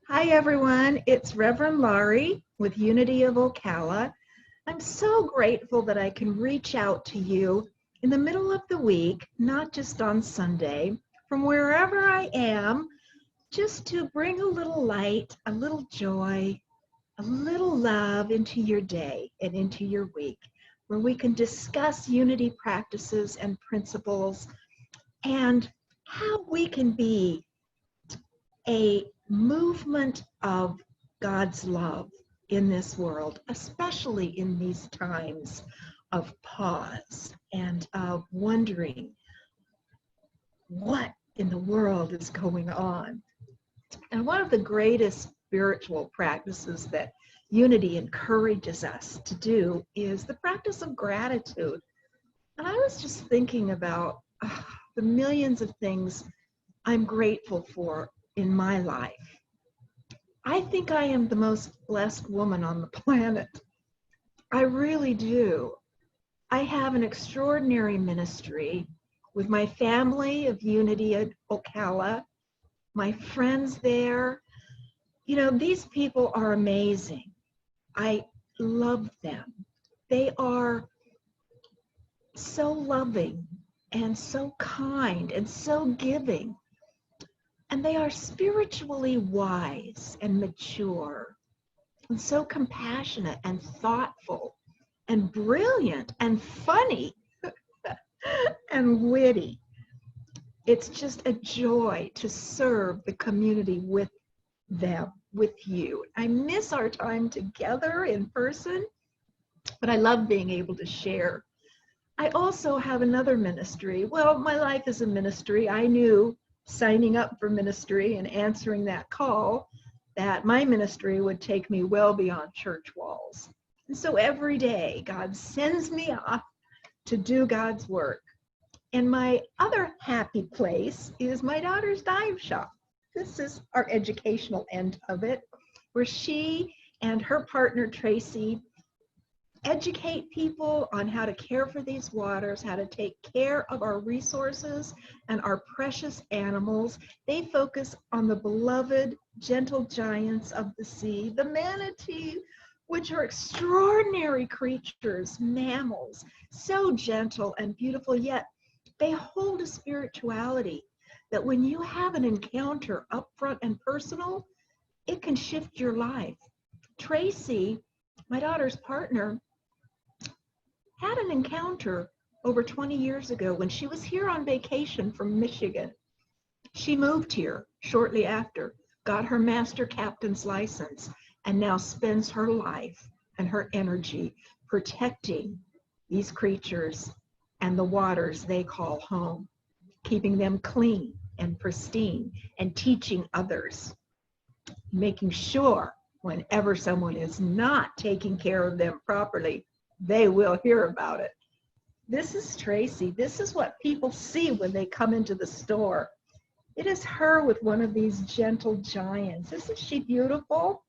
Hi everyone, it's Reverend Laurie with Unity of Ocala. I'm so grateful that I can reach out to you in the middle of the week, not just on Sunday, from wherever I am, just to bring a little light, a little joy, a little love into your day and into your week, where we can discuss unity practices and principles and how we can be a movement of God's love in this world, especially in these times of pause and of wondering what in the world is going on. And one of the greatest spiritual practices that Unity encourages us to do is the practice of gratitude. And I was just thinking about the millions of things I'm grateful for in my life. I think I am the most blessed woman on the planet. I really do. I have an extraordinary ministry with my family of Unity at Ocala, my friends there. You know, these people are amazing. I love them. They are so loving and so kind and so giving. And they are spiritually wise and mature and so compassionate and thoughtful and brilliant and funny and witty. It's just a joy to serve the community with them, with you. I miss our time together in person, but I love being able to share. I also have another ministry. Well, my life is a ministry. I knew signing up for ministry and answering that call that my ministry would take me well beyond church walls. And so every day, God sends me off to do God's work. And my other happy place is my daughter's dive shop. This is our educational end of it, where she and her partner, Tracy, educate people on how to care for these waters, how to take care of our resources and our precious animals. They focus on the beloved, gentle giants of the sea, the manatee, which are extraordinary creatures, mammals, so gentle and beautiful, yet they hold a spirituality that when you have an encounter up front and personal, it can shift your life. Tracy, my daughter's partner, had an encounter over 20 years ago when she was here on vacation from Michigan. She moved here shortly after, got her master captain's license, and now spends her life and her energy protecting these creatures and the waters they call home, keeping them clean and pristine and teaching others, making sure whenever someone is not taking care of them properly, they will hear about it. This is Tracy. This is what people see when they come into the store. It is her with one of these gentle giants. Isn't she beautiful?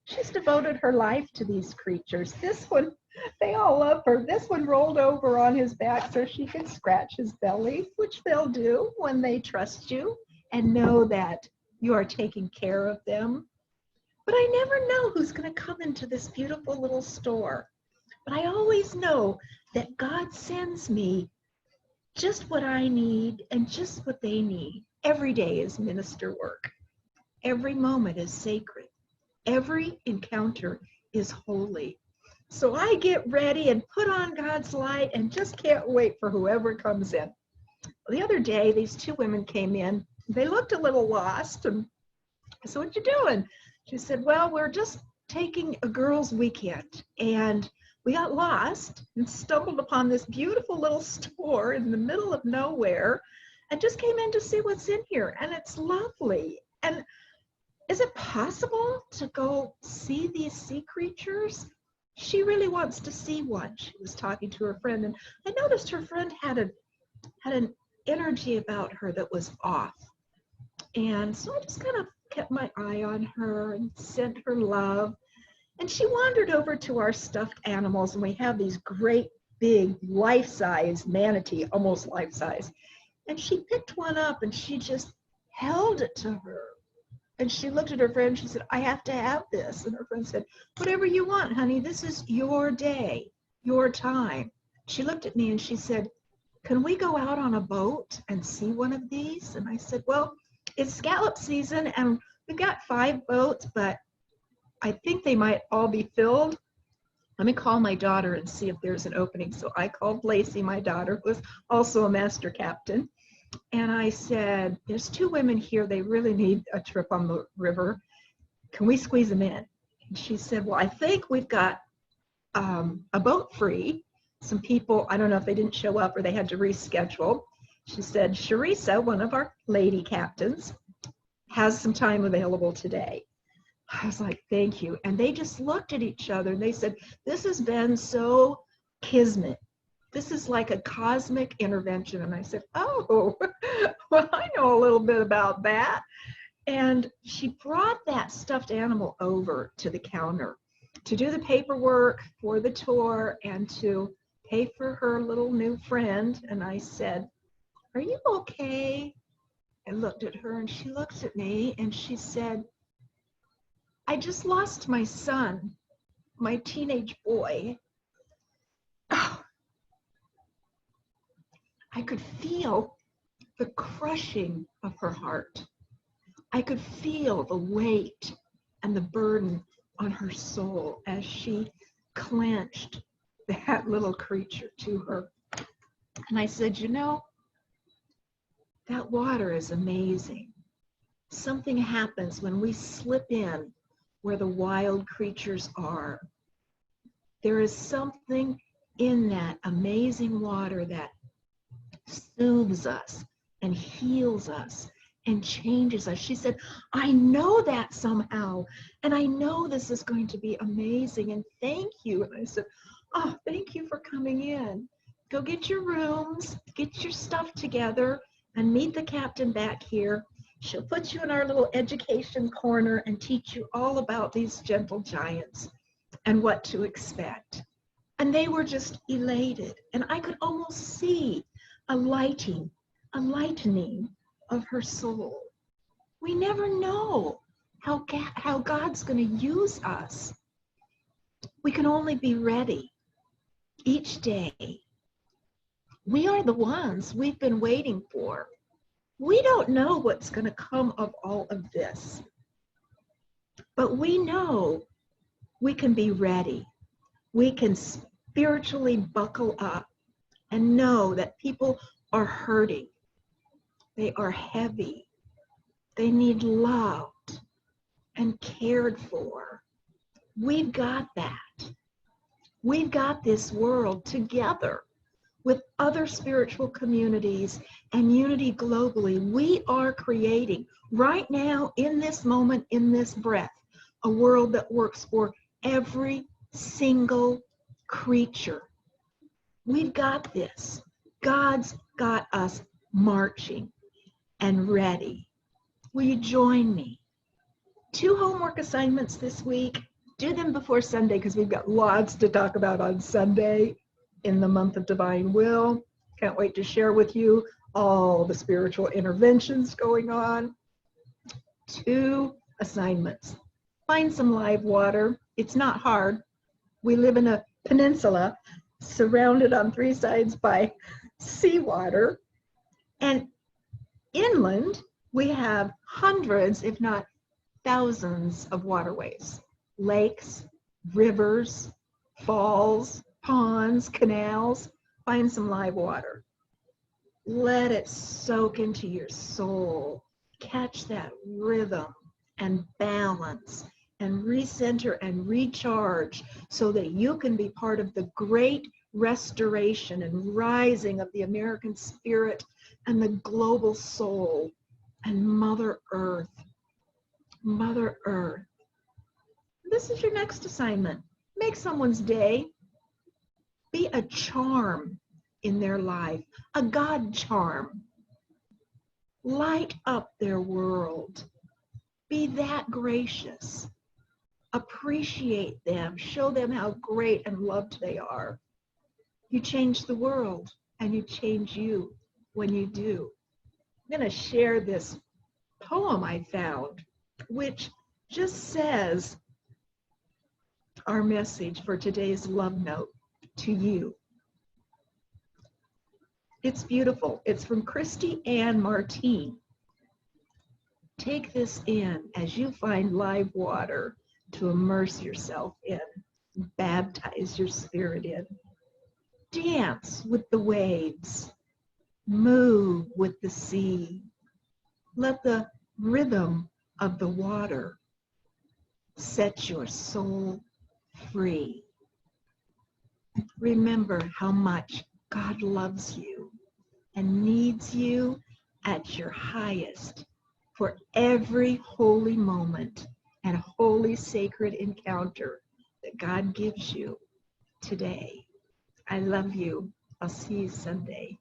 She's devoted her life to these creatures. This one, they all love her. This one rolled over on his back so she can scratch his belly, which they'll do when they trust you and know that you are taking care of them. But I never know who's going to come into this beautiful little store. But I always know that God sends me just what I need and just what they need. Every day is minister work. Every moment is sacred. Every encounter is holy. So I get ready and put on God's light and just can't wait for whoever comes in. The other day, these two women came in. They looked a little lost. And I said, "What you doing?" She said, "Well, we're just taking a girls' weekend. And we got lost and stumbled upon this beautiful little store in the middle of nowhere and just came in to see what's in here. And it's lovely. And is it possible to go see these sea creatures?" She really wants to see one. She was talking to her friend, and I noticed her friend had an energy about her that was off. And so I just kind of kept my eye on her and sent her love. And she wandered over to our stuffed animals, and we have these great big life-size manatee, almost life-size. And she picked one up and she just held it to her And she looked at her friend, she said, I have to have this. And her friend said, whatever you want, honey, this is your day, your time. She looked at me and she said, can we go out on a boat and see one of these? And I said, well, it's scallop season and we've got 5 boats, but I think they might all be filled. Let me call my daughter and see if there's an opening. So I called Lacey, my daughter, who was also a master captain. And I said, there's 2 women here. They really need a trip on the river. Can we squeeze them in? And she said, well, I think we've got a boat free. Some people, I don't know if they didn't show up or they had to reschedule. She said, Sharisa, one of our lady captains, has some time available today. I was like, thank you. And they just looked at each other and they said, this has been so kismet. This is like a cosmic intervention. And I said, oh, well, I know a little bit about that. And she brought that stuffed animal over to the counter to do the paperwork for the tour and to pay for her little new friend. And I said, are you okay? I looked at her and she looks at me and she said, I just lost my son, my teenage boy. Oh, I could feel the crushing of her heart. I could feel the weight and the burden on her soul as she clenched that little creature to her. And I said, you know, that water is amazing. Something happens when we slip in where the wild creatures are. There is something in that amazing water that soothes us and heals us and changes us. She said, I know that somehow, and I know this is going to be amazing, and thank you. And I said, oh, thank you for coming in. Go get your rooms, get your stuff together, and meet the captain back here. She'll put you in our little education corner and teach you all about these gentle giants and what to expect. And they were just elated. And I could almost see a lightening of her soul. We never know how God's going to use us. We can only be ready each day. We are the ones we've been waiting for. We don't know what's going to come of all of this, but we know we can be ready. We can spiritually buckle up and know that people are hurting. They are heavy. They need loved and cared for. We've got that. We've got this world together with other spiritual communities and unity globally. We are creating right now, in this moment, in this breath, a world that works for every single creature. We've got this. God's got us marching and ready. Will you join me? 2 homework assignments this week. Do them before Sunday because we've got lots to talk about on Sunday in the month of Divine Will. Can't wait to share with you all the spiritual interventions going on. 2 assignments. Find some live water. It's not hard. We live in a peninsula surrounded on 3 sides by seawater. And inland, we have hundreds, if not thousands, of waterways. Lakes, rivers, falls, ponds, canals. Find some live water. Let it soak into your soul. Catch that rhythm and balance and recenter and recharge so that you can be part of the great restoration and rising of the American spirit and the global soul and Mother Earth. Mother Earth. This is your next assignment. Make someone's day. Be a charm in their life, a God charm. Light up their world. Be that gracious. Appreciate them. Show them how great and loved they are. You change the world, and you change you when you do. I'm going to share this poem I found which just says our message for today's love note to you. It's beautiful. It's from Christy Ann Martine. Take this in as you find live water to immerse yourself in, baptize your spirit in. Dance with the waves. Move with the sea. Let the rhythm of the water set your soul free. Remember how much God loves you and needs you at your highest for every holy moment and holy sacred encounter that God gives you today. I love you. I'll see you Sunday.